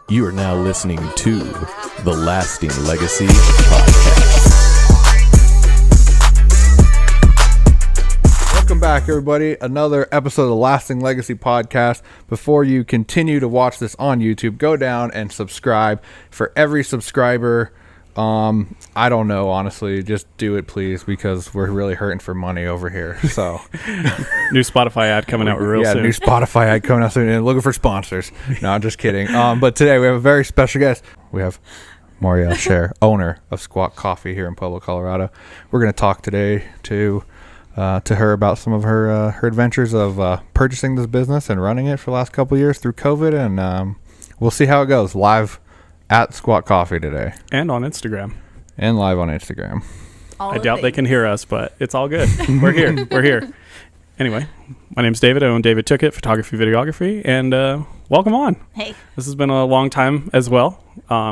You are now listening to the Lasting Legacy Podcast. Welcome back, everybody. Another episode of the Lasting Legacy Podcast. Before you continue to watch this on YouTube, go down and subscribe. For every subscriber, I don't know, honestly. Just do it, please, because we're really hurting for money over here. So, new Spotify ad coming out real soon. Yeah, new Spotify ad coming out soon. And looking for sponsors. No, I'm just kidding. But today we have a very special guest. We have Mauriel Scher, owner of Squawk Coffee here in Pueblo, Colorado. We're going to talk today to her about some of her adventures of purchasing this business and running it for the last couple of years through COVID, and we'll see how it goes live at Squawk Coffee today. And on Instagram. And live on Instagram. I doubt they can hear us, but it's all good. We're here. We're here. Anyway, my name's David. I own David Took It, photography, videography, and welcome on. Hey. This has been a long time as well.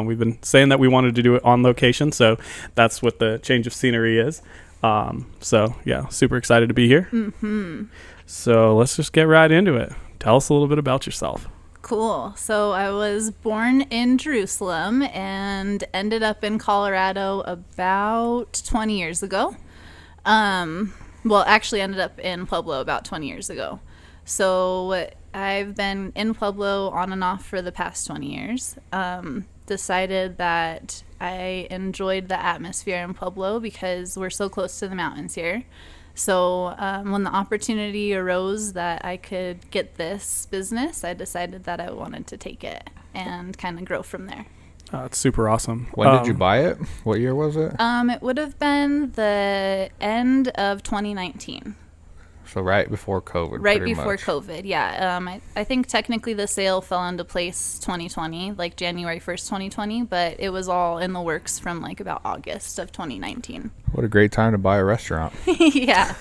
We've been saying that we wanted to do it on location, so that's what the change of scenery is. So, yeah, super excited to be here. Mm-hmm. So let's just get right into it. Tell us a little bit about yourself. Cool. So I was born in Jerusalem and ended up in Colorado about 20 years ago. Well, actually ended up in Pueblo about 20 years ago. So I've been in Pueblo on and off for the past 20 years. Decided that I enjoyed the atmosphere in Pueblo because we're so close to the mountains here. So when the opportunity arose that I could get this business, I decided that I wanted to take it and kind of grow from there. It's super awesome. When did you buy it? What year was it? It would have been the end of 2019. So right before COVID. Right before COVID, yeah. I think technically the sale fell into place 2020, like January 1st, 2020, but it was all in the works from like about August of 2019. What a great time to buy a restaurant. Yeah,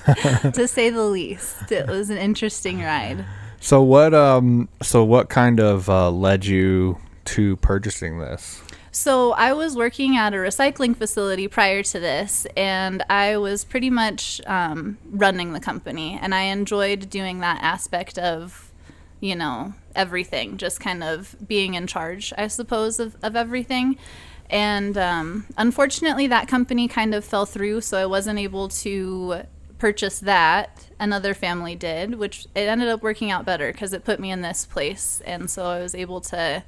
to say the least. It was an interesting ride. So what kind of led you to purchasing this? So I was working at a recycling facility prior to this, and I was pretty much running the company, and I enjoyed doing that aspect of, everything, just kind of being in charge, I suppose, of everything. And unfortunately, that company kind of fell through, so I wasn't able to purchase that. Another family did, which it ended up working out better because it put me in this place, and so I was able to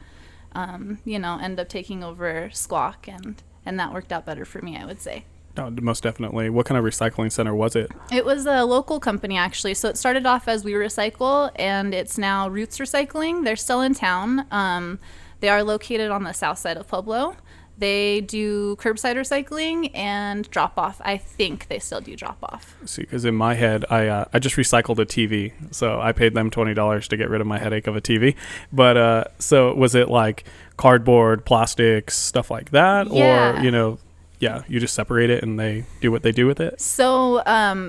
end up taking over Squawk, and that worked out better for me, I would say. Oh, most definitely. What kind of recycling center was it? It was a local company, actually. So it started off as We Recycle, and it's now Roots Recycling. They're still in town. They are located on the south side of Pueblo. They do curbside recycling and drop-off. I think they still do drop-off. See, because in my head, I just recycled a TV. So I paid them $20 to get rid of my headache of a TV. But so was it like cardboard, plastics, stuff like that? Yeah. Or, you just separate it and they do what they do with it? So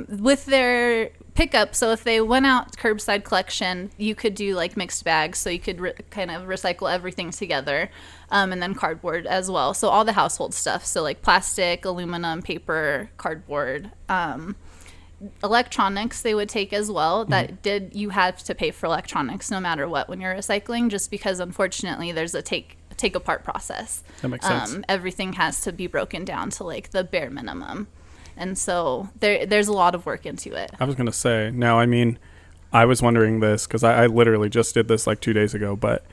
with their pickup, so if they went out curbside collection, you could do like mixed bags, so you could kind of recycle everything together, and then cardboard as well, so all the household stuff, so like plastic, aluminum, paper, cardboard, electronics they would take as well. You had to pay for electronics no matter what when you're recycling, just because unfortunately there's a take apart process. That makes sense. Everything has to be broken down to like the bare minimum. And so there's a lot of work into it. I was going to say, now, I mean, I was wondering this because I literally just did this like 2 days ago, but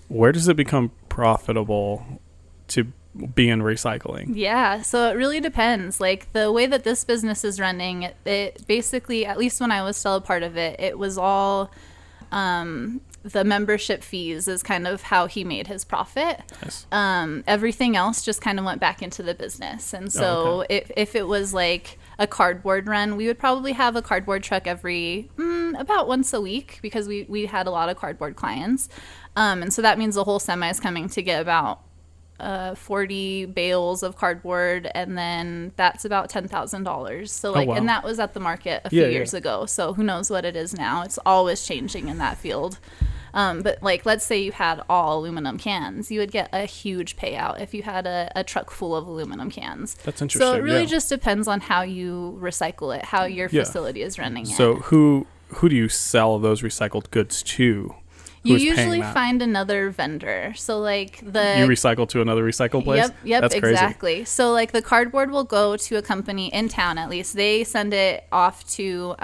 where does it become profitable to be in recycling? Yeah, so it really depends. Like the way that this business is running, it basically, at least when I was still a part of it, it was all the membership fees is kind of how he made his profit. Nice. Everything else just kind of went back into the business. And so if it was like a cardboard run, we would probably have a cardboard truck every about once a week, because we had a lot of cardboard clients. And so that means the whole semi is coming to get about 40 bales of cardboard, and then that's about $10,000. So like, wow. And that was at the market a few years ago. So who knows what it is now? It's always changing in that field. But like, let's say you had all aluminum cans, you would get a huge payout if you had a truck full of aluminum cans. That's interesting. So it really just depends on how you recycle it, how your facility is running it. So who do you sell those recycled goods to? You Who's paying usually that? find another vendor. So like You recycle to another recycle place? Yep, That's crazy. exactly. So like the cardboard will go to a company in town, at least. They send it off to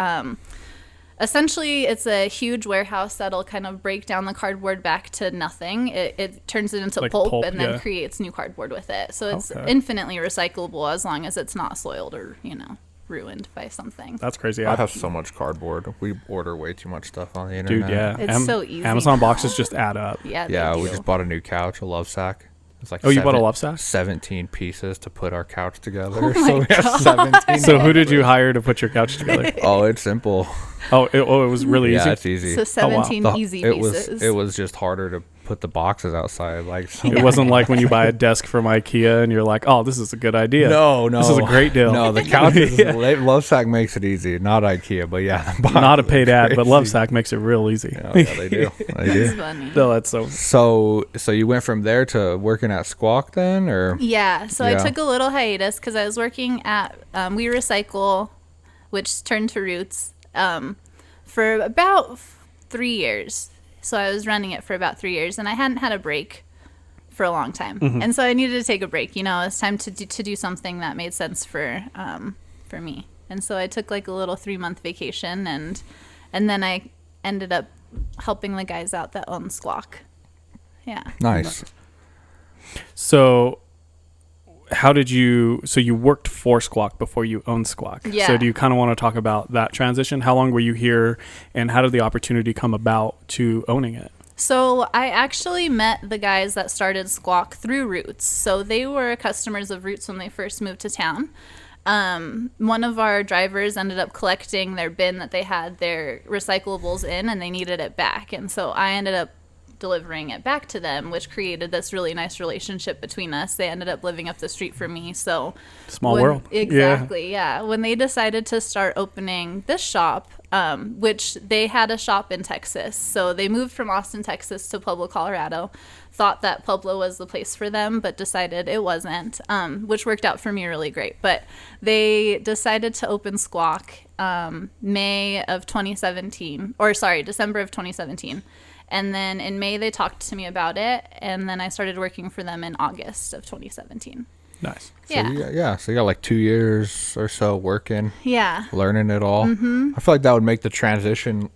essentially it's a huge warehouse that'll kind of break down the cardboard back to nothing. It turns it into Like pulp, pulp, and then yeah. creates new cardboard with it. So it's Okay. infinitely recyclable as long as it's not soiled or, ruined by something. That's crazy. I have so much cardboard. We order way too much stuff on the internet. Dude, yeah. It's so easy Amazon now. boxes just add up. Yeah, they Yeah, we do. just bought a new couch, a love sack. It's like Oh, you bought a love sack? 17 pieces to put our couch together. Oh so my we have 17. So who did you hire to put your couch together? Oh, it's simple. It was really Yeah, easy? it's easy. So 17 The- easy it pieces. it was just harder to put the boxes outside. Like It wasn't like when you buy a desk from IKEA and you're like, oh, this is a good idea. No, This is a great deal. No, the couches. Yeah. Love sack makes it easy. Not IKEA, but yeah. the Not a boxes paid are ad, but crazy. Lovesack makes it real easy. Yeah, they do. They It's do. funny. No, that's so. So you went from there to working at Squawk then, or Yeah, so Yeah. I took a little hiatus because I was working at We Recycle, which turned to Roots, for about 3 years. So I was running it for about 3 years, and I hadn't had a break for a long time, and so I needed to take a break. It's time to do something that made sense for me, and so I took like a little 3-month vacation, and then I ended up helping the guys out that own Squawk. Yeah. nice. So, how did you? So you worked for Squawk before you owned Squawk. Yeah. So do you kind of want to talk about that transition? How long were you here, and how did the opportunity come about to owning it? So I actually met the guys that started Squawk through Roots. So they were customers of Roots when they first moved to town. One of our drivers ended up collecting their bin that they had their recyclables in, and they needed it back. And so I ended up delivering it back to them, which created this really nice relationship between us. They ended up living up the street from me. So Small world. Exactly. Yeah. When they decided to start opening this shop, which they had a shop in Texas. So they moved from Austin, Texas to Pueblo, Colorado, thought that Pueblo was the place for them, but decided it wasn't, which worked out for me really great. But they decided to open Squawk December of 2017. And then in May, they talked to me about it. And then I started working for them in August of 2017. Nice. So you got like 2 years or so working, Yeah. learning it all. I feel like that would make the transition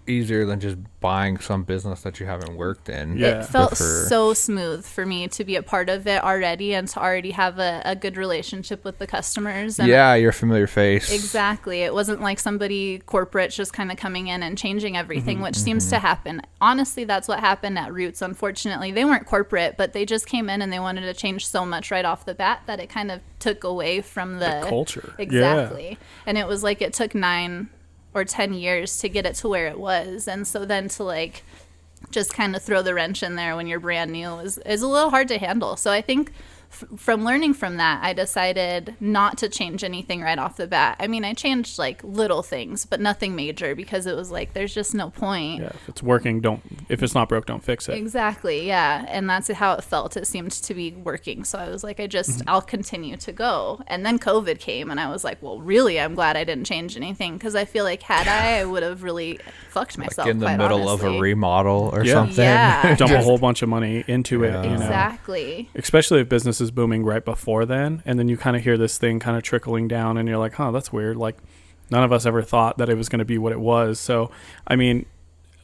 easier than just buying some business that you haven't worked in. Yeah. It felt For- so smooth for me to be a part of it already and to already have a good relationship with the customers. And Yeah, you're a familiar face. Exactly. It wasn't like somebody corporate just kind of coming in and changing everything, which seems to happen. Honestly, that's what happened at Roots. Unfortunately, they weren't corporate, but they just came in and they wanted to change so much right off the bat that it kind of took away from the culture. Exactly. And it was like it took 9 or 10 years to get it to where it was. And so then to like just kind of throw the wrench in there when you're brand new is a little hard to handle. So I think from learning from that, I decided not to change anything right off the bat. I mean, I changed like little things, but nothing major because it was like, there's just no point. Yeah. If it's working, if it's not broke, don't fix it. Exactly. Yeah. And that's how it felt. It seemed to be working. So I was like, I'll continue to go. And then COVID came and I was like, well, really, I'm glad I didn't change anything because I feel like had I would have really fucked myself. Like in the quite middle of a honestly. remodel or Yeah. something. Yeah. Dump a whole bunch of money into it. Yeah. You know? Exactly. Especially if business is booming right before then, and then you kind of hear this thing kind of trickling down and you're like, huh, that's weird. Like none of us ever thought that it was going to be what it was. So I mean,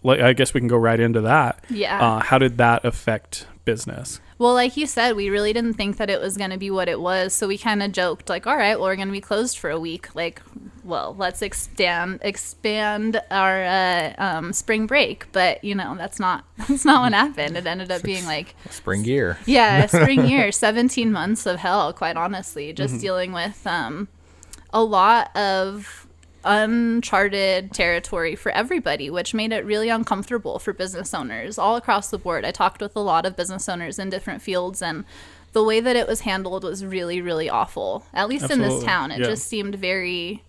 like, I guess we can go right into that. Yeah. How did that affect business? Well, like you said, we really didn't think that it was going to be what it was. So we kind of joked like, all right, well, we're going to be closed for a week. Like, well, let's expand our spring break. But, that's not what happened. It ended up being like Spring gear. Yeah, spring year, 17 months of hell, quite honestly, just dealing with a lot of uncharted territory for everybody, which made it really uncomfortable for business owners all across the board. I talked with a lot of business owners in different fields, and the way that it was handled was really, really awful. At least in this Absolutely. town, it Yeah. just seemed very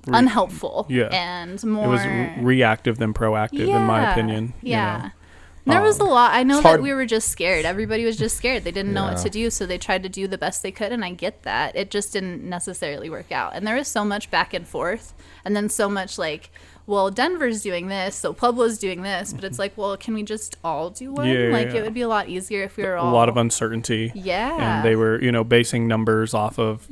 unhelpful Yeah. and It more was reactive than proactive, in my opinion. Yeah. There was a lot. I know It's that hard- we were just scared. Everybody was just scared. They didn't know what Yeah. to do, so they tried to do the best they could, and I get that. It just didn't necessarily work out. And there was so much back and forth, and then so much like, well, Denver's doing this, so Pueblo's doing this, but it's like, well, can we just all do one? Yeah, like, yeah. it would be a lot easier if we were all... A lot of uncertainty. Yeah. And they were, basing numbers off of,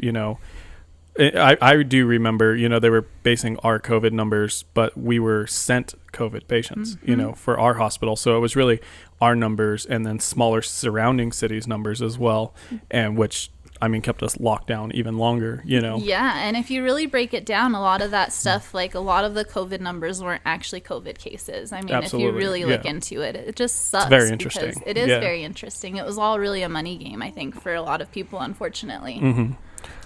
I do remember, they were basing our COVID numbers, but we were sent COVID patients, for our hospital. So it was really our numbers and then smaller surrounding cities numbers as well, and which, kept us locked down even longer, Yeah, and if you really break it down, a lot of that stuff, like a lot of the COVID numbers weren't actually COVID cases. Absolutely. If you really look into it, it just sucks. It's very interesting. Because it is very interesting. It was all really a money game, I think, for a lot of people, unfortunately. Mm-hmm.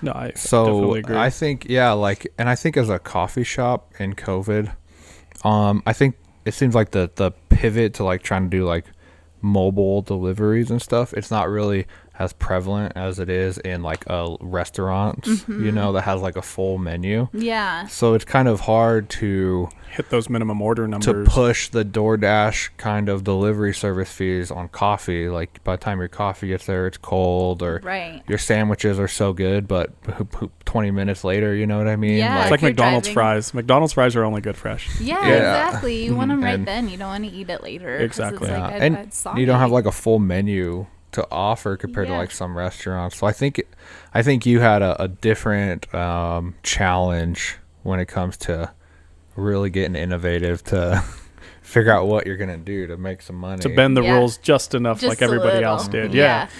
No, I definitely agree. I think, and I think as a coffee shop in COVID, I think it seems like the pivot to like trying to do like mobile deliveries and stuff, it's not really as prevalent as it is in like a restaurant, that has like a full menu. Yeah. So it's kind of hard to hit those minimum order numbers. To push the DoorDash kind of delivery service fees on coffee. Like by the time your coffee gets there, it's cold, or your sandwiches are so good, but 20 minutes later, you know what I mean? Yeah, it's like McDonald's fries. McDonald's fries are only good fresh. Yeah, exactly. You want them right then. You don't want to eat it later. Exactly. It's like, and you don't have like a full menu to offer compared to like some restaurants. So I think you had a different challenge when it comes to really getting innovative to figure out what you're gonna do to make some money, to bend the rules just enough, just like everybody else did.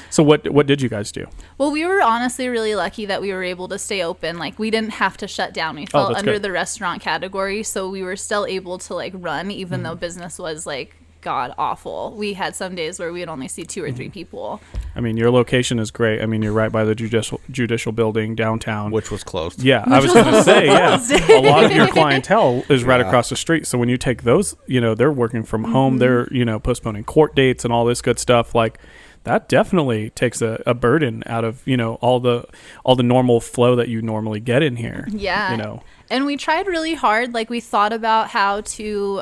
So what did you guys do? Well, we were honestly really lucky that we were able to stay open. Like, we didn't have to shut down. We fell under the restaurant category, so we were still able to like run, even though business was like god awful. We had some days where we would only see 2 or 3 people. Your location is great. You're right by the judicial building downtown, which was closed. Yeah, I was going to say, a lot of your clientele is right across the street. So when you take those, they're working from home. They're postponing court dates and all this good stuff. Like, that definitely takes a burden out of all the normal flow that you normally get in here. Yeah. And we tried really hard. Like, we thought about how to,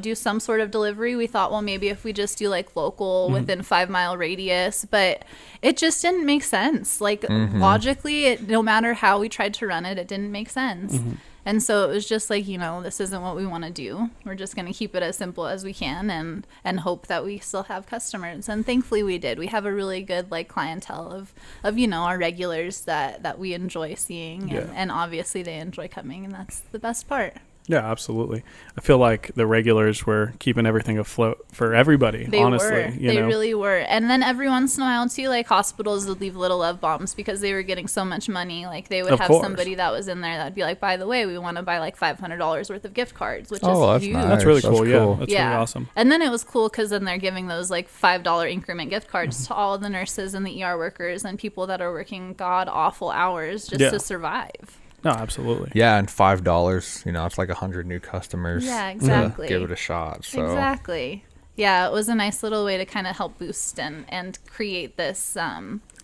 do some sort of delivery. We thought, well, maybe if we just do like local within 5-mile radius, but it just didn't make sense. Like, logically, no matter how we tried to run it, it didn't make sense. And so it was just like, this isn't what we want to do. We're just going to keep it as simple as we can and hope that we still have customers. And thankfully we did. We have a really good like clientele of our regulars that we enjoy seeing. And obviously they enjoy coming, and that's the best part. Yeah, absolutely. I feel like the regulars were keeping everything afloat for everybody, honestly. They really were. And then every once in a while, too, like, hospitals would leave little love bombs because they were getting so much money. Like, they would have somebody that was in there that would be like, by the way, we want to buy, like, $500 worth of gift cards, which is huge. Nice. That's really cool. That's cool. That's really awesome. And then it was cool because then they're giving those, like, $5 increment gift cards to all of the nurses and the ER workers and people that are working god-awful hours just to survive. No, absolutely. Yeah, and $5, it's like 100 new customers. Yeah, exactly. Give it a shot. So. Exactly. Yeah, it was a nice little way to kind of help boost and create this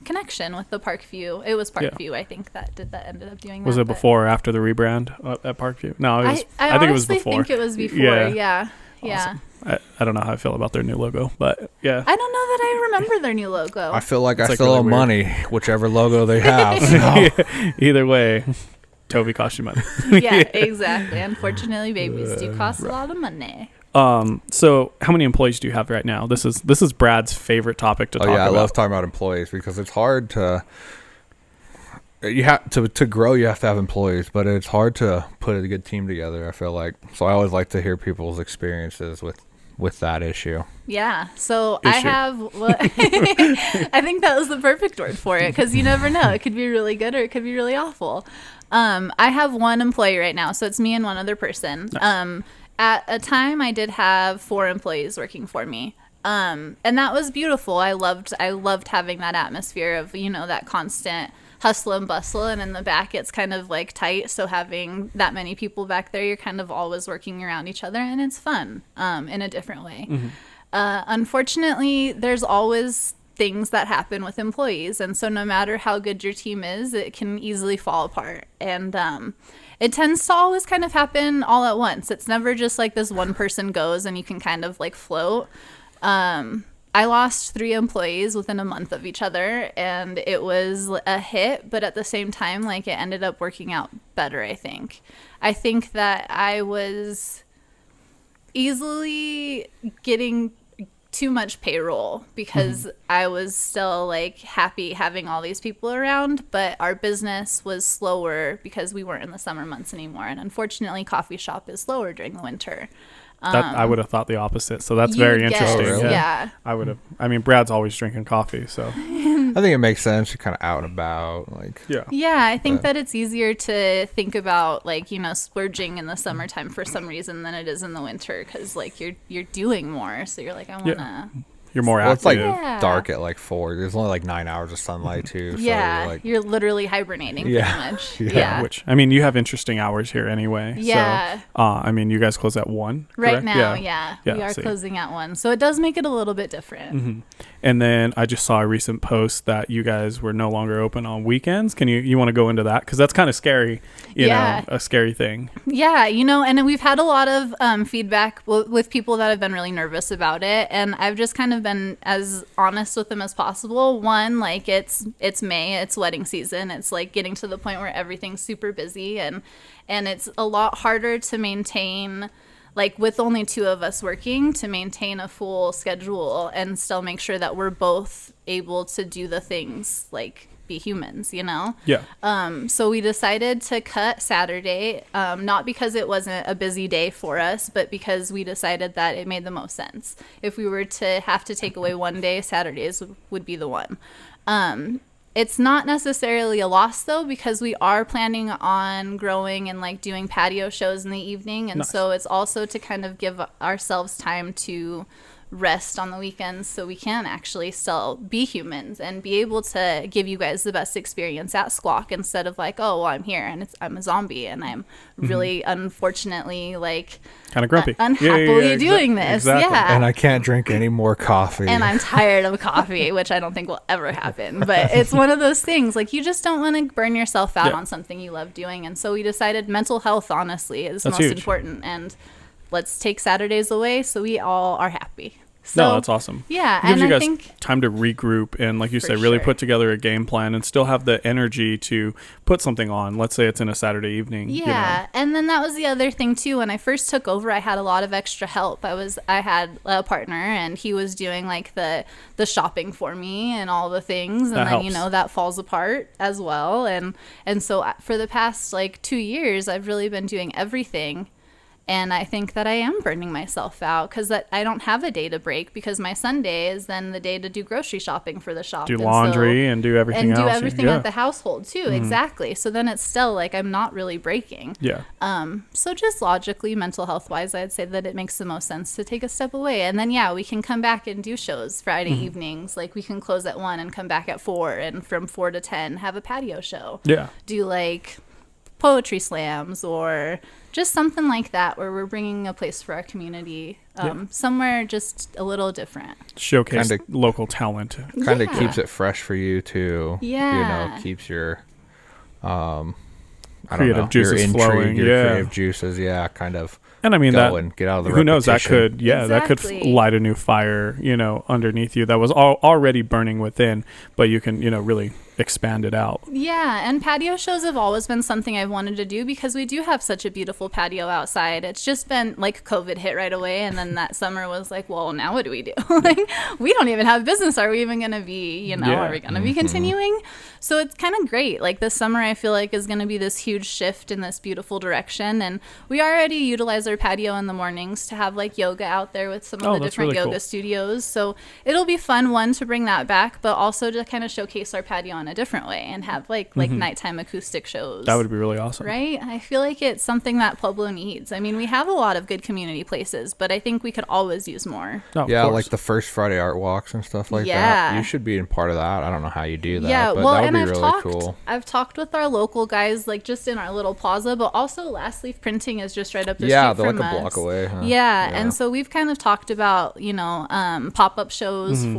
connection with the Parkview. It was Parkview, I think, that ended up doing that. Was it before or after the rebrand at Parkview? No, it was, I think it was before. I think it was before, yeah. Awesome. I don't know how I feel about their new logo, but yeah. I don't know that I remember their new logo. I feel like I still owe money, whichever logo they have. Either way. Toby cost you money. Yeah, exactly. Unfortunately, babies do cost a lot of money. So how many employees do you have right now? This is Brad's favorite topic to talk about. I love talking about employees because it's hard to grow. You have to have employees, but it's hard to put a good team together, I feel like. So I always like to hear people's experiences with that issue. Yeah. So I have, I think that was the perfect word for it, because you never know. It could be really good or it could be really awful. I have one employee right now, so it's me and one other person. Nice. At a time, I did have 4 employees working for me. And that was beautiful. I loved having that atmosphere of, that constant hustle and bustle, and in the back it's kind of like tight, so having that many people back there, you're kind of always working around each other, and it's fun in a different way. Unfortunately, there's always things that happen with employees, and so no matter how good your team is, it can easily fall apart, and it tends to always kind of happen all at once. It's never just like this one person goes and you can kind of like float. I lost 3 employees within a month of each other, and it was a hit, but at the same time, like, it ended up working out better, I think. I think that I was easily getting too much payroll because I was still, like, happy having all these people around, but our business was slower because we weren't in the summer months anymore. And unfortunately, coffee shop is slower during the winter. I would have thought the opposite. So that's You very would guess, interesting. really? Yeah. I would have. I mean, Brad's always drinking coffee, so I think it makes sense. You're kind of out and about, like. yeah. Yeah, I think that it's easier to think about, like, you know, splurging in the summertime for some reason than it is in the winter because, like, you're doing more. So you're like, I want to. You're more Well, active. it's like Yeah. dark at like 4. There's only like 9 hours of sunlight too. So Yeah, you're like, you're literally hibernating Yeah. pretty much. Yeah. Yeah. Which, I mean, you have interesting hours here anyway. Yeah. So, I mean, you guys close at 1? Right correct? now, yeah. Yeah, We are see. closing at 1. So it does make it a little bit different. And then I just saw a recent post that you guys were no longer open on weekends. Can you want to go into that? Because that's kind of scary, you Yeah. know, a scary thing. Yeah, you know, and we've had a lot of feedback with people that have been really nervous about it, and I've just kind of been as honest with them as possible. One, like, it's May, it's wedding season, it's like getting to the point where everything's super busy, and it's a lot harder to maintain, like, with only 2 of us working, to maintain a full schedule and still make sure that we're both able to do the things, like, be humans, you know? Yeah. So we decided to cut Saturday, not because it wasn't a busy day for us, but because we decided that it made the most sense. If we were to have to take away one day, Saturdays would be the one. It's not necessarily a loss, though, because we are planning on growing and, like, doing patio shows in the evening. And so it's also to kind of give ourselves time to rest on the weekends so we can actually still be humans and be able to give you guys the best experience at Squawk instead of like, oh, well, I'm here and I'm a zombie and I'm really unfortunately, like, Kind of grumpy. unhappily doing this. Exactly. Yeah. and I can't drink any more coffee. And I'm tired of coffee, which I don't think will ever happen. But it's one of those things, like, you just don't want to burn yourself out Yeah. on something you love doing. And so we decided mental health, honestly, is That's most huge. important. And let's take Saturdays away so we all are happy. So, No, that's awesome. Yeah, It gives and you I guys think time to regroup and, like you For say, really sure. put together a game plan and still have the energy to put something on. Let's say it's in a Saturday evening. you know. yeah, and then that was the other thing too. When I first took over, I had a lot of extra help. I had a partner, and he was doing, like, the shopping for me and all the things, and That then helps. that falls apart as well. And so for the past, like, 2 years, I've really been doing everything. And I think that I am burning myself out because I don't have a day to break because my Sunday is then the day to do grocery shopping for the shop. Do And so- laundry and do everything and do else. everything yeah. at the household too. Exactly. So then it's still like I'm not really breaking. Yeah. So just logically, mental health wise, I'd say that it makes the most sense to take a step away. And then, yeah, we can come back and do shows Friday evenings. Like, we can close at 1 and come back at 4, and from 4 to 10 have a patio show. Yeah. Do, like, poetry slams or just something like that where we're bringing a place for our community somewhere just a little different. Showcase Kinda- local talent. kind of Yeah. keeps it fresh for you too. Yeah. Keeps your I Creative don't know, juices your intrigue, flowing, your yeah. creative juses, kind of And I mean, going, get out of the who knows, that repetition. could, that could Exactly. light a new fire, underneath you that was already burning within, but you can, really expand it out. Yeah, and patio shows have always been something I've wanted to do because we do have such a beautiful patio outside. It's just been like COVID hit right away, and then that summer was like, well, now what do we do? Like, we don't even have business. Are we even going to be, Yeah. are we going to be continuing? So it's kind of great. Like, this summer, I feel like is going to be this huge shift in this beautiful direction. And we already utilize our patio in the mornings to have like yoga out there with some of Oh, the that's different really yoga cool. studios. So it'll be fun, one, to bring that back, but also to kind of showcase our patio in a different way and have like nighttime acoustic shows. That would be really awesome. Right? I feel like it's something that Pueblo needs. I mean, we have a lot of good community places, but I think we could always use more. No, of Yeah, course. like the first Friday art walks and stuff like Yeah. that. You should be in part of that. I don't know how you do that, Yeah, but well, that would and be I've really talked, cool. I've talked with our local guys, like just in our little plaza, but also Last Leaf Printing is just right up the Yeah, street they're from like a us. block away. Huh? Yeah, and so we've kind of talked about, pop-up shows Mm-hmm.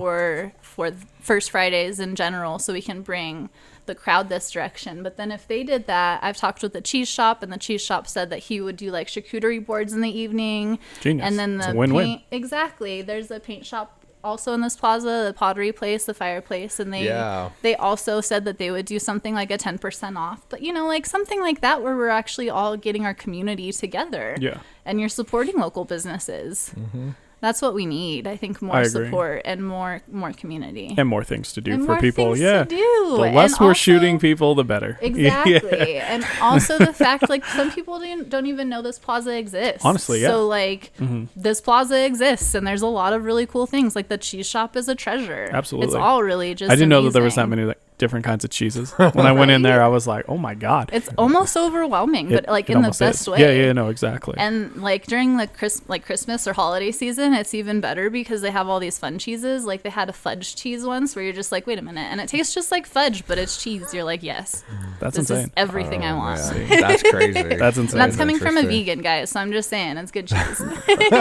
for First Fridays in general, so we can bring the crowd this direction. But then if they did that, I've talked with the cheese shop, and the cheese shop said that he would do like charcuterie boards in the evening. Genius. And then It's the a win-win. paint, exactly. There's a paint shop also in this plaza, the pottery place, the fireplace, and they also said that they would do something like a 10% off. But, like something like that where we're actually all getting our community together. Yeah. And you're supporting local businesses. Mm-hmm. That's what we need. I think more support and more community. And more things to do and for people. To do. The less we're shooting people, the better. Exactly. Yeah. And also the fact, like, some people don't even know this plaza exists. Honestly, yeah. So, like, this plaza exists, and there's a lot of really cool things. Like, the cheese shop is a treasure. Absolutely. It's all really just I didn't know amazing. that there was that many different kinds of cheeses. When I went in there, I was like, oh my God. It's almost overwhelming, but like in the best way. Yeah, no, exactly. And like during the Christmas or holiday season, it's even better because they have all these fun cheeses. Like they had a fudge cheese once where you're just like, wait a minute, and it tastes just like fudge, but it's cheese. You're like, yes, that's this insane. Is everything I want. Yeah. That's crazy. That's insane. And that's coming from a vegan, guys. So I'm just saying, it's good cheese.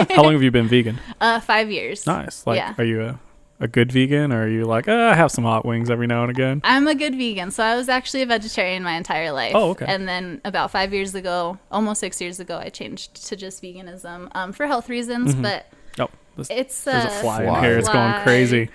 How long have you been vegan? 5 years. Nice. Like, are you a good vegan, or are you like, I have some hot wings every now and again? I'm a good vegan. So I was actually a vegetarian my entire life. Oh, okay. And then about 5 years ago, almost 6 years ago, I changed to just veganism for health reasons. But there's a fly in here. It's going crazy.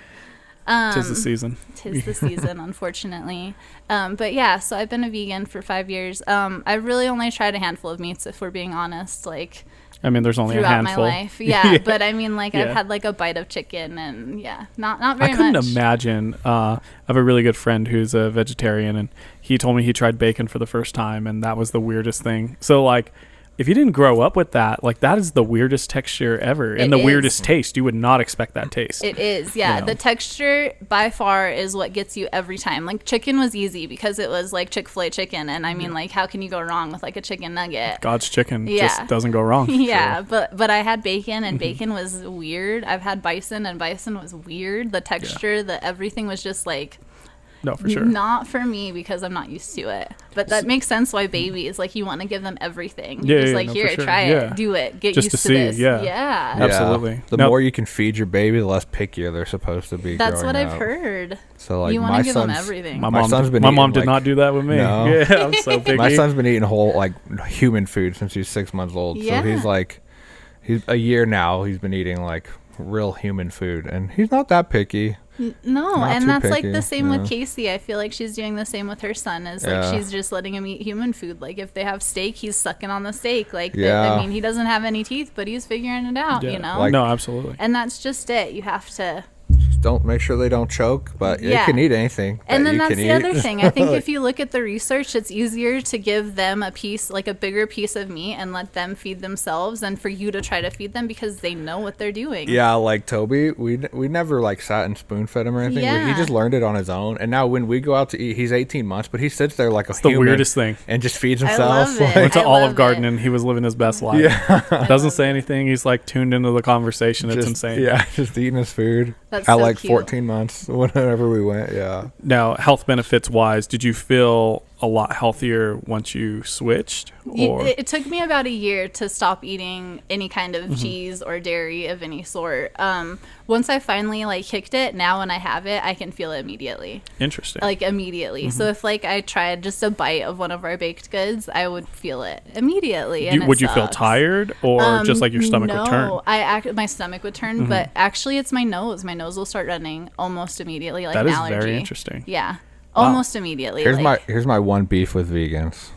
Tis the season. Tis the season, unfortunately. But yeah, so I've been a vegan for 5 years. I've really only tried a handful of meats, if we're being honest. Like, I mean, there's only a handful. Throughout my life, yeah. But I mean, like, I've had like a bite of chicken, and not very much. I couldn't imagine. I have a really good friend who's a vegetarian, and he told me he tried bacon for the first time, and that was the weirdest thing. So, like, if you didn't grow up with that, like, that is the weirdest texture ever, and the weirdest taste. You would not expect that taste. It is, yeah. The texture by far is what gets you every time. Like, chicken was easy because it was like Chick-fil-A chicken, and I mean, like, how can you go wrong with like a chicken nugget? God's chicken just doesn't go wrong. Yeah, but I had bacon, and bacon was weird. I've had bison, and bison was weird. The texture, everything was just like. No, for sure. Not for me because I'm not used to it. But that makes sense why babies, like, you want to give them everything. Yeah, just like, here, try it, do it, get used to this. Yeah, absolutely. The more you can feed your baby, the less pickier they're supposed to be. That's what I've heard. So, like, you want to give them everything. My mom did not do that with me. No. Yeah, I'm so picky. My son's been eating whole, like, human food since he's 6 months old. Yeah. So he's a year now. He's been eating like real human food, and he's not that picky. No, and that's picky, like the same with Casey. I feel like she's doing the same with her son. Is like she's just letting him eat human food. Like, if they have steak, he's sucking on the steak. Like, I mean, he doesn't have any teeth, but he's figuring it out. You know? Like, no, absolutely. And that's just it. You have to. Don't make sure they don't choke, but you can eat anything. And then that's the other thing. I think if you look at the research, it's easier to give them a piece, like a bigger piece of meat, and let them feed themselves than for you to try to feed them because they know what they're doing. Yeah, like Toby, we never like sat and spoon fed him or anything. Yeah. He just learned it on his own. And now when we go out to eat, he's 18 months, but he sits there like it's the weirdest thing and just feeds himself. I love it. Went to Olive Garden and he was living his best life. Yeah. Doesn't say anything. He's like tuned into the conversation. It's insane. Yeah, just eating his food. That's at so like cute. 14 months. Whenever we went, Now, health benefits wise, did you feel a lot healthier once you switched? Or? It took me about a year to stop eating any kind of cheese or dairy of any sort. Once I finally like kicked it, now when I have it, I can feel it immediately. Interesting. Like immediately. So if like I tried just a bite of one of our baked goods, I would feel it immediately. Would you feel tired or just like your stomach would turn? No, my stomach would turn, but actually it's my nose. My nose will start running almost immediately, like that an is allergy. Very interesting. Yeah, almost immediately. Here's my one beef with vegans.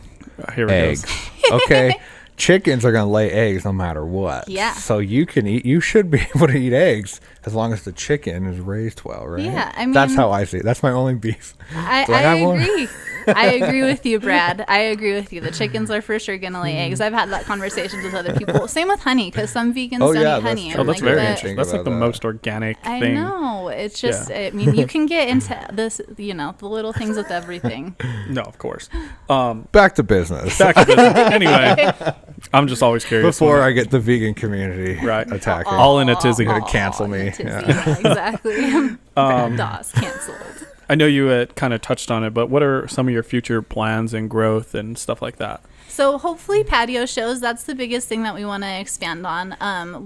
Here it Eggs. Okay. Chickens are going to lay eggs no matter what. Yeah. So you should be able to eat eggs as long as the chicken is raised well, right? Yeah, I mean, that's how I see it. That's my only beef. I agree. I agree with you, Brad. I agree with you. The chickens are for sure going to lay eggs. I've had that conversation with other people. Same with honey, because some vegans don't eat honey. That's very interesting. That's like the most organic thing. I know. It's just, I mean, you can get into this, the little things with everything. No, of course. Back to business. Anyway, I'm just always curious. Before I get the vegan community attacking. All in a tizzy. Going to cancel me. Yeah, exactly. Brad Doss canceled. I know you had kind of touched on it, but what are some of your future plans and growth and stuff like that? So hopefully patio shows, that's the biggest thing that we want to expand on.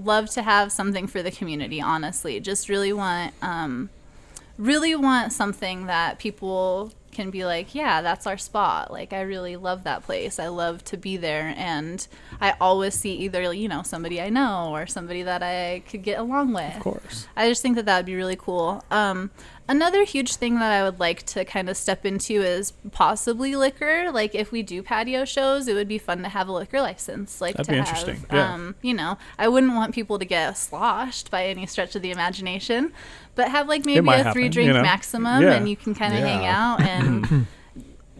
Love to have something for the community, honestly. Just really want something that people can be like, yeah, that's our spot. Like, I really love that place. I love to be there. And I always see either, you know, somebody I know or somebody that I could get along with. Of course. I just think that that would be really cool. Another huge thing that I would like to kind of step into is possibly liquor. Like, if we do patio shows, it would be fun to have a liquor license. Like, That'd to be have, interesting. Yeah. you know, I wouldn't want people to get sloshed by any stretch of the imagination, but have like maybe might a happen, 3-drink you know? maximum, Yeah. and you can kind of hang out and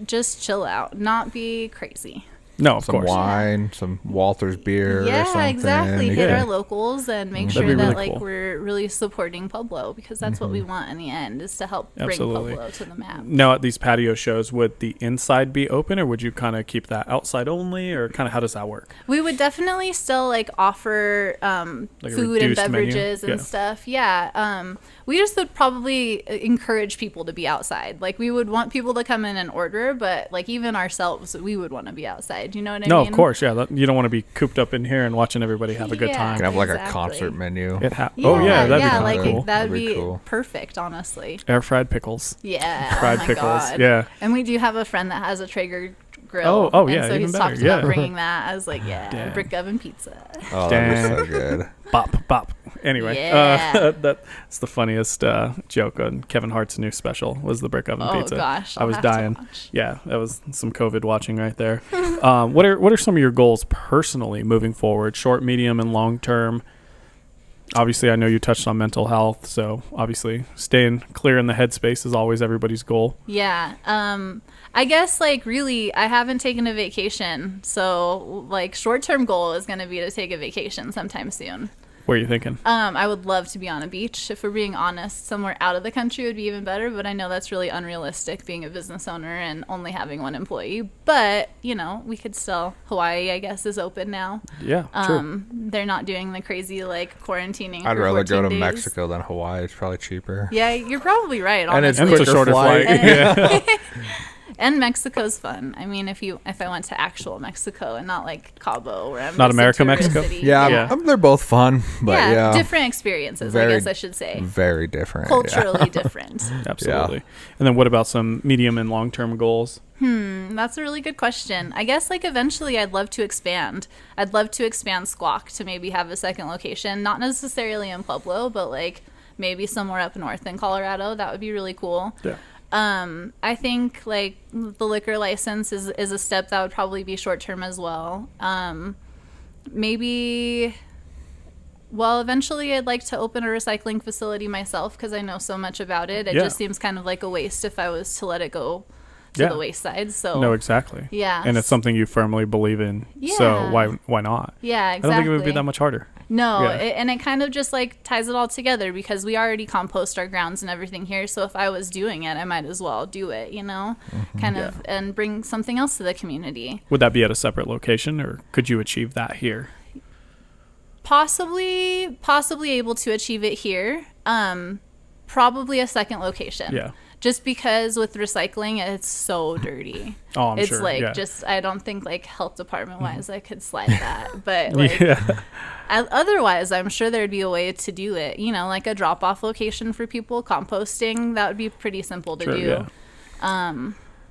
just chill out, not be crazy. No, of Some course. wine, some Walter's beer or Yeah, something. exactly. Hit Yeah. our locals and make That'd sure be that really like cool. we're really supporting Pueblo, because that's what we want in the end, is to help Absolutely. bring Pueblo to the map. Now, at these patio shows, would the inside be open, or would you kind of keep that outside only, or kind of how does that work? We would definitely still like offer Like a food and reduced menu? beverages and Yeah. stuff. Yeah. We just would probably encourage people to be outside. Like, we would want people to come in and order, but like even ourselves, we would want to be outside. You know what I No, mean? of course, yeah. You don't want to be cooped up in here and watching everybody have a good Yeah. time. You can have like Exactly. a concert menu. Oh yeah, that'd yeah, be like cool. that would That'd be be cool. perfect, honestly. Air fried pickles, Yeah. fried oh my pickles. God. Yeah. And we do have a friend that has a Traeger grill. Oh, yeah, And so even he's better, talked yeah. about bringing that. I was like, yeah, Damn. brick oven pizza. Oh, that'd be Dang. so good. Bop, bop. Anyway, Yeah. that's the funniest joke on Kevin Hart's new special was the brick oven Oh pizza. gosh, I I'll was have to dying. watch. Yeah, that was some COVID watching right there. What are some of your goals personally moving forward, short, medium, and long term? Obviously, I know you touched on mental health, so obviously staying clear in the headspace is always everybody's goal. Yeah. I guess like really I haven't taken a vacation. So like short-term goal is going to be to take a vacation sometime soon. What are you thinking? I would love to be on a beach. If we're being honest, somewhere out of the country would be even better, but I know that's really unrealistic being a business owner and only having one employee. But, you know, we could still, Hawaii, I guess, is open now. Yeah, true. They're not doing the crazy like quarantining. I'd for rather go 14 to days. Mexico than Hawaii. It's probably cheaper. Yeah, you're probably right. And it's Honestly. And it's a quicker shorter flight. flight. Yeah. And Mexico's fun. I mean, if I went to actual Mexico and not like Cabo, where I'm Not just a America, tourist Mexico? city. Yeah, Yeah. they're both fun, but yeah, different experiences. I Very- guess I should say very different. yeah. culturally different. Absolutely. And then what about some medium and long term goals? That's a really good question. I guess like eventually I'd love to expand. I'd love to expand Squawk to maybe have a second location, not necessarily in Pueblo, but like maybe somewhere up north in Colorado. That would be really cool. Yeah. I think like the liquor license is a step that would probably be short term as well. Maybe, well, eventually I'd like to open a recycling facility myself because I know so much about it. It Yeah. just seems kind of like a waste if I was to let it go to Yeah. the wayside. So No, exactly. yeah, And it's something you firmly believe in. So Yeah. why not? yeah, exactly. I don't think it would be that much harder. No, Yeah. and it kind of just like ties it all together because we already compost our grounds and everything here. So if I was doing it, I might as well do it, you know, kind of, and bring something else to the community. Would that be at a separate location, or could you achieve that here? Possibly able to achieve it here. Probably a second location. Yeah. Just because with recycling, it's so dirty. Oh, I'm It's sure. like yeah. just I don't think like health department wise I could slide that, but like yeah. otherwise I'm sure there'd be a way to do it. You know, like a drop off location for people composting. That would be pretty simple to Sure, do. yeah.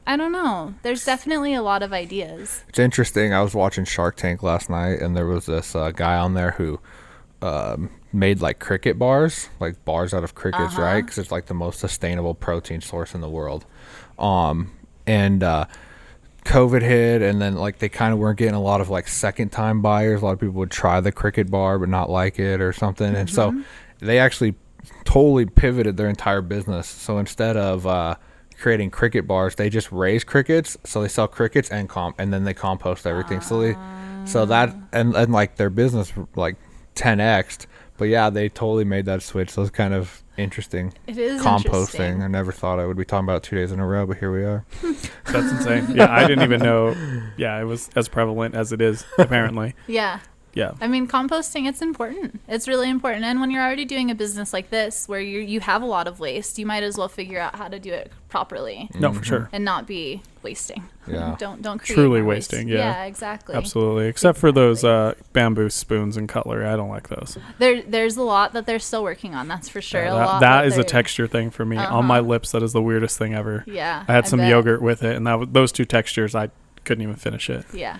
I don't know. There's definitely a lot of ideas. It's interesting. I was watching Shark Tank last night, and there was this guy on there who made like cricket bars, like bars out of crickets, right? Because it's like the most sustainable protein source in the world. And COVID hit, and then like they kind of weren't getting a lot of like second time buyers. A lot of people would try the cricket bar but not like it or something, and so they actually totally pivoted their entire business. So instead of creating cricket bars, they just raise crickets, so they sell crickets and then they compost everything. So that and like their business like 10x'd. But yeah, they totally made that switch. So it's kind of interesting. It is Composting. interesting. I never thought I would be talking about it 2 days in a row, but here we are. That's insane. Yeah, I didn't even know. Yeah, it was as prevalent as it is apparently. Yeah. Yeah. I mean, composting, it's important. It's really important. And when you're already doing a business like this where you have a lot of waste, you might as well figure out how to do it properly. No, for sure. And not be wasting. Yeah. Don't create Truly more wasting, waste. yeah. Yeah, exactly. Absolutely. Except for those bamboo spoons and cutlery. I don't like those. There's a lot that they're still working on, that's for sure. Yeah, that is a texture thing for me. On my lips, that is the weirdest thing ever. Yeah. I had some bet. yogurt with it, and those two textures, I couldn't even finish it. Yeah.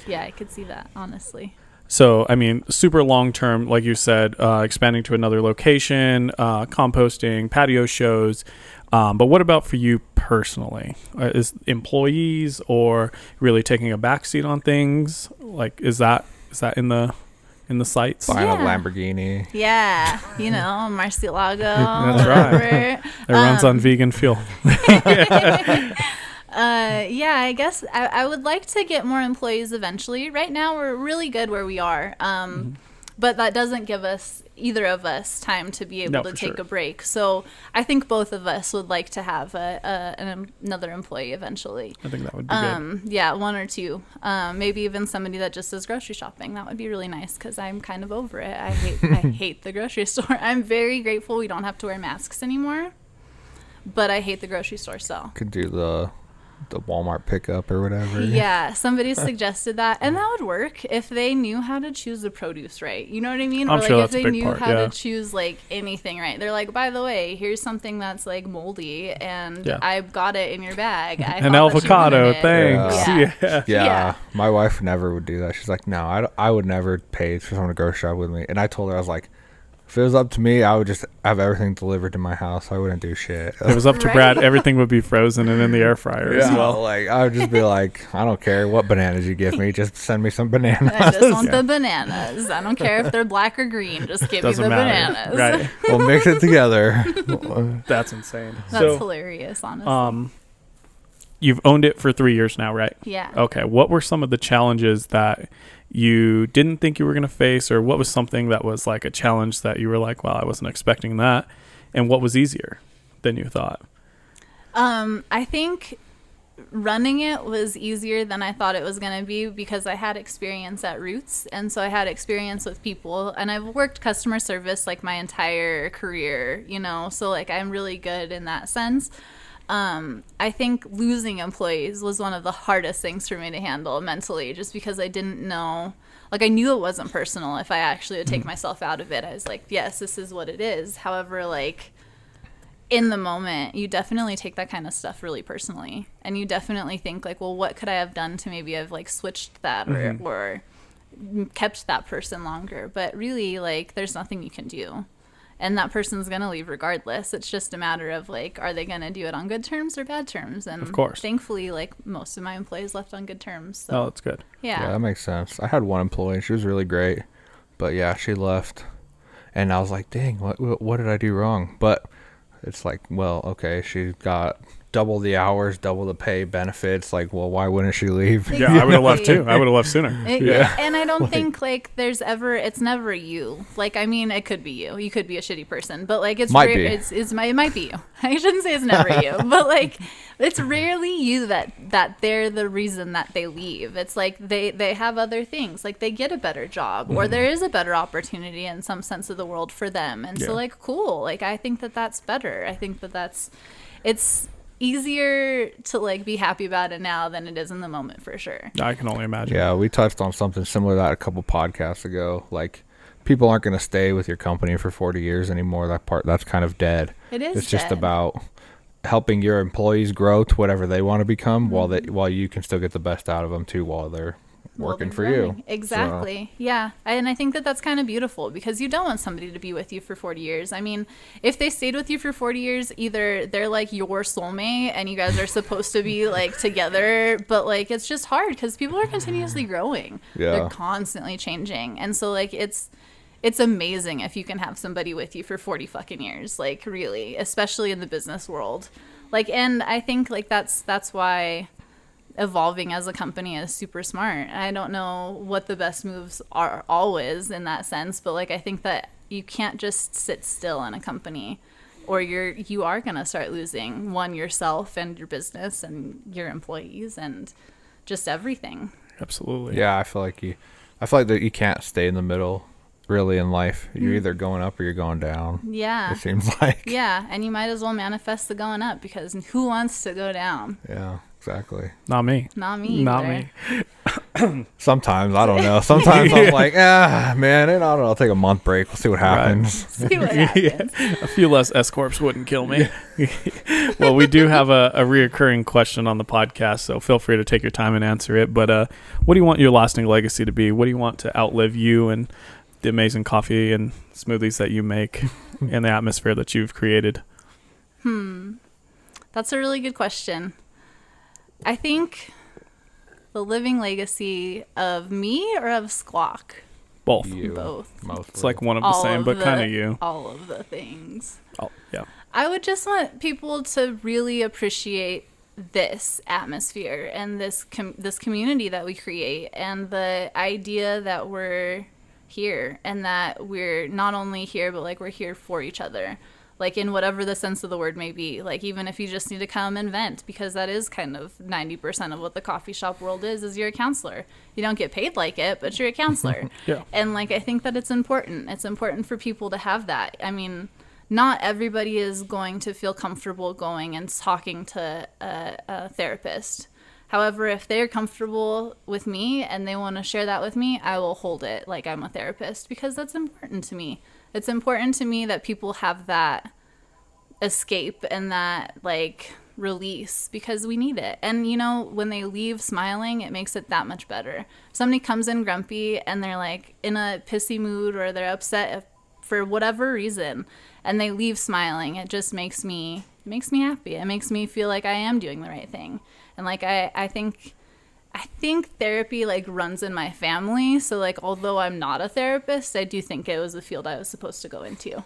Yeah, I could see that, honestly. So, I mean, super long term, like you said, expanding to another location, composting, patio shows. But what about for you personally? Is employees or really taking a backseat on things? Like, is that in the sights? Buying a Yeah. Lamborghini. Yeah, Marcielago. That's right. It runs on vegan fuel. Yeah, I guess I would like to get more employees eventually. Right now, we're really good where we are. But that doesn't give either of us time to be able to take a break. So I think both of us would like to have another employee eventually. I think that would be good. Yeah, one or two. Maybe even somebody that just does grocery shopping. That would be really nice because I'm kind of over it. I hate the grocery store. I'm very grateful we don't have to wear masks anymore. But I hate the grocery store, so. Could do the Walmart pickup or whatever. Yeah, somebody suggested that, and that would work if they knew how to choose the produce right. You know what I mean? I'm or like sure if that's a they big knew part, how yeah. to choose like anything right. They're like, by the way, here's something that's like moldy, and Yeah. I've got it in your bag. An avocado, thanks. Yeah. Yeah. My wife never would do that. She's like, no, I would never pay for someone to go shop with me. And I told her, I was like, if it was up to me, I would just have everything delivered to my house. I wouldn't do shit. If it was up to Right. Brad, everything would be frozen and in the air fryer as well. Like I would just be like, I don't care what bananas you give me, just send me some bananas. I just want the bananas. I don't care if they're black or green. Just give Doesn't me the matter. bananas. Right. We'll mix it together. That's insane. That's hilarious, honestly. You've owned it for 3 years now, right? Yeah. Okay. What were some of the challenges that you didn't think you were going to face, or what was something that was like a challenge that you were like, well, I wasn't expecting that? And what was easier than you thought? I think running it was easier than I thought it was going to be because I had experience at Roots, and so I had experience with people, and I've worked customer service like my entire career, so like I'm really good in that sense. I think losing employees was one of the hardest things for me to handle mentally, just because I didn't know, like I knew it wasn't personal if I actually would take myself out of it. I was like, yes, this is what it is. However, like in the moment, you definitely take that kind of stuff really personally, and you definitely think like, well, what could I have done to maybe have like switched that or kept that person longer? But really, like, there's nothing you can do. And that person's going to leave regardless. It's just a matter of, like, are they going to do it on good terms or bad terms? And of course. Thankfully, like, most of my employees left on good terms. So. Oh, that's good. Yeah, that makes sense. I had one employee. She was really great. But, yeah, she left. And I was like, dang, what did I do wrong? But it's like, well, okay, she got double the hours, double the pay, benefits. Like, well, why wouldn't she leave? Yeah, I would have left too. I would have left sooner. And I don't think like it's never you. Like, I mean, it could be you. You could be a shitty person, but like it might be you. I shouldn't say it's never you, but like it's rarely you that they're the reason that they leave. It's like they have other things. Like they get a better job or there is a better opportunity in some sense of the world for them. And so like, cool. Like, I think that's better. I think it's easier to like be happy about it now than it is in the moment, for sure. I can only imagine. Yeah, we touched on something similar to that a couple podcasts ago. Like, people aren't going to stay with your company for 40 years anymore. That's kind of dead. It is. It's just about helping your employees grow to whatever they want to become, while you can still get the best out of them too, while they're working for you. Exactly. So. Yeah. And I think that's kind of beautiful, because you don't want somebody to be with you for 40 years. I mean, if they stayed with you for 40 years, either they're like your soulmate and you guys are supposed to be like together, but like it's just hard because people are continuously growing. Yeah. They're constantly changing. And so like it's amazing if you can have somebody with you for 40 fucking years, like really, especially in the business world. Like, and I think like that's why evolving as a company is super smart. I don't know what the best moves are always in that sense, but like I think that you can't just sit still in a company, or you are going to start losing yourself and your business and your employees and just everything. Absolutely. Yeah, I feel like I feel like that you can't stay in the middle really in life. You're either going up or you're going down. Yeah. It seems like. Yeah, and you might as well manifest the going up, because who wants to go down? Yeah, exactly. Not me. Not me. Not either. me. Sometimes, I don't know. Sometimes I'm like, man, I don't know. I'll take a month break. We'll see what happens. See what happens. A few less S-corps wouldn't kill me. Well, we do have a reoccurring question on the podcast, so feel free to take your time and answer it. But what do you want your lasting legacy to be? What do you want to outlive you and the amazing coffee and smoothies that you make and the atmosphere that you've created? That's a really good question. I think the living legacy of me or of Squawk? Both. You, Both. mostly. It's like one of the same, but kind of you. All of the things. Oh, yeah. I would just want people to really appreciate this atmosphere and this community that we create, and the idea that we're here, and that we're not only here, but like we're here for each other, like in whatever the sense of the word may be. Like even if you just need to come and vent, because that is kind of 90% of what the coffee shop world is you're a counselor. You don't get paid like it, but you're a counselor. Yeah. And like I think that it's important. It's important for people to have that. I mean, not everybody is going to feel comfortable going and talking to a therapist. However, if they're comfortable with me and they want to share that with me, I will hold it like I'm a therapist, because that's important to me. It's important to me that people have that escape and that like release, because we need it. And you know, when they leave smiling, it makes it that much better. If somebody comes in grumpy and they're like in a pissy mood, or they're upset for whatever reason, and they leave smiling, it just makes me happy. It makes me feel like I am doing the right thing. And like I think therapy like runs in my family. So like although I'm not a therapist, I do think it was the field I was supposed to go into.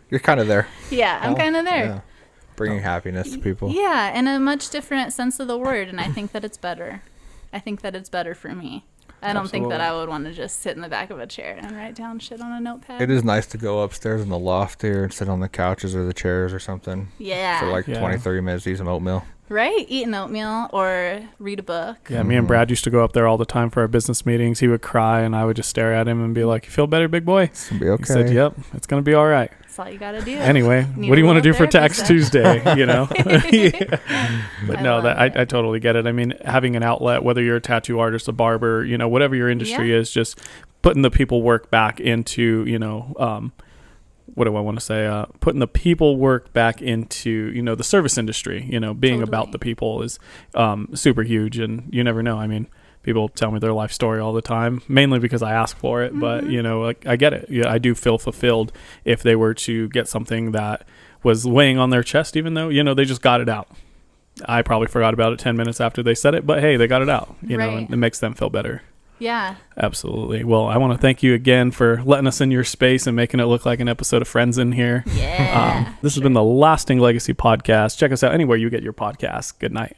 You're kind of there. Yeah, I'm kind of there. Yeah. Bringing happiness to people. Yeah, in a much different sense of the word, and I think that it's better. I think that it's better for me. I don't think that I would want to just sit in the back of a chair and write down shit on a notepad. It is nice to go upstairs in the loft here and sit on the couches or the chairs or something. Yeah. For like 20, 30 minutes, eat some oatmeal. Right? Eat an oatmeal or read a book. Yeah, me and Brad used to go up there all the time for our business meetings. He would cry, and I would just stare at him and be like, "You feel better, big boy?" It's going to be okay. He said, "Yep, it's going to be all right." That's all you got to do. Anyway, Need what do you a want to do little for Tax therapy Tuesday? You know? Yeah. But no, love it. I totally get it. I mean, having an outlet, whether you're a tattoo artist, a barber, you know, whatever your industry is, just putting the people work back into, you know, what do I want to say? Putting the people work back into, you know, the service industry, you know, being about the people is super huge. And you never know. I mean, people tell me their life story all the time, mainly because I ask for it. But, you know, like, I get it. Yeah, I do feel fulfilled if they were to get something that was weighing on their chest, even though, you know, they just got it out. I probably forgot about it 10 minutes after they said it, but hey, they got it out, you know, and it makes them feel better. Yeah. Absolutely. Well, I want to thank you again for letting us in your space and making it look like an episode of Friends in here. Yeah. This has been the Lasting Legacy Podcast. Check us out anywhere you get your podcasts. Good night.